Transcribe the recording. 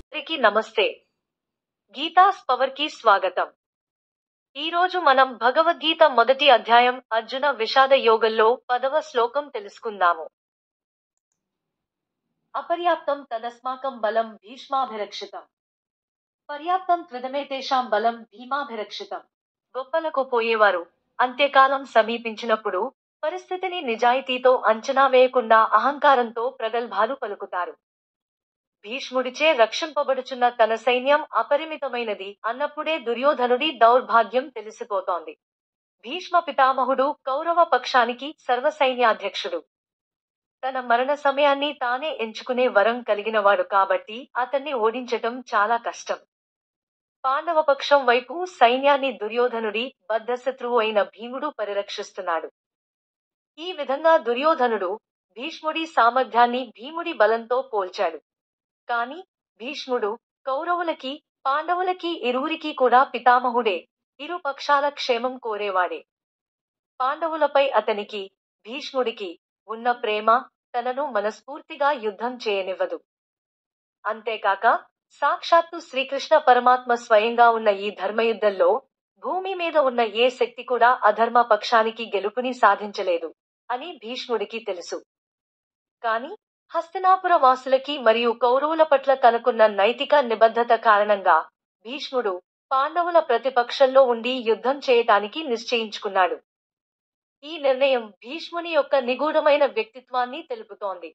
అందరికీ నమస్తే. గీతాస్ పవర్ కి స్వాగతం. ఈ రోజు మనం భగవద్గీత మొదటి అధ్యాయం అర్జున విషాద యోగంలో 10వ శ్లోకం తెలుసుకుందాము. అపర్యాప్తం తదస్మాకం బలం భీష్మాభిరక్షితం. పర్యాప్తం త్విదమేతేషాం బలం భీమాభిరక్షితం. గొప్పలకు పోయేవారు అంత్యకాలం సమీపించినప్పుడు పరిస్థితిని నిజాయితీతో అంచనా వేయకుండా అహంకారంతో ప్రగల్భాలు పలుకుతారు. భీష్ముడిచే రక్షింపబడుచున్న తన సైన్యం అపరిమితమైనది అన్నప్పుడే దుర్యోధనుడి దౌర్భాగ్యం తెలిసిపోతోంది. భీష్మ పితామహుడు కౌరవ పక్షానికి సర్వసైన్యాధ్యక్షుడు. తన మరణ సమయాన్ని తానే ఎంచుకునే వరం కలిగినవాడు కాబట్టి అతన్ని ఓడించటం చాలా కష్టం. పాండవపక్షం వైపు సైన్యాన్ని దుర్యోధనుడి బద్ధశత్రువు అయిన భీముడు పరిరక్షిస్తున్నాడు. ఈ విధంగా దుర్యోధనుడు భీష్ముడి సామర్థ్యాన్ని భీముడి బలంతో పోల్చాడు. కాని భీష్ముడు కౌరవులకి పాండవులకి ఇరువురికి కూడా పితామహుడే, ఇరు పక్షాల క్షేమం కోరేవాడే. పాండవులపై అతనికి, భీష్ముడికి ఉన్న ప్రేమ తనను మనస్ఫూర్తిగా యుద్ధం చేయనివ్వదు. అంతేకాక సాక్షాత్తు శ్రీకృష్ణ పరమాత్మ స్వయంగా ఉన్న ఈ ధర్మయుద్ధంలో భూమి మీద ఉన్న ఏ శక్తి కూడా అధర్మ పక్షానికి గెలుపుని సాధించలేదు అని భీష్ముడికి తెలుసు. కాని హస్తినాపుర వాసులకి మరియు కౌరవుల పట్ల తనకున్న నైతిక నిబద్ధత కారణంగా భీష్ముడు పాండవుల ప్రతిపక్షంలో ఉండి యుద్ధం చేయటానికి నిశ్చయించుకున్నాడు. ఈ నిర్ణయం భీష్ముని యొక్క నిగూఢమైన వ్యక్తిత్వాన్ని తెలుపుతోంది.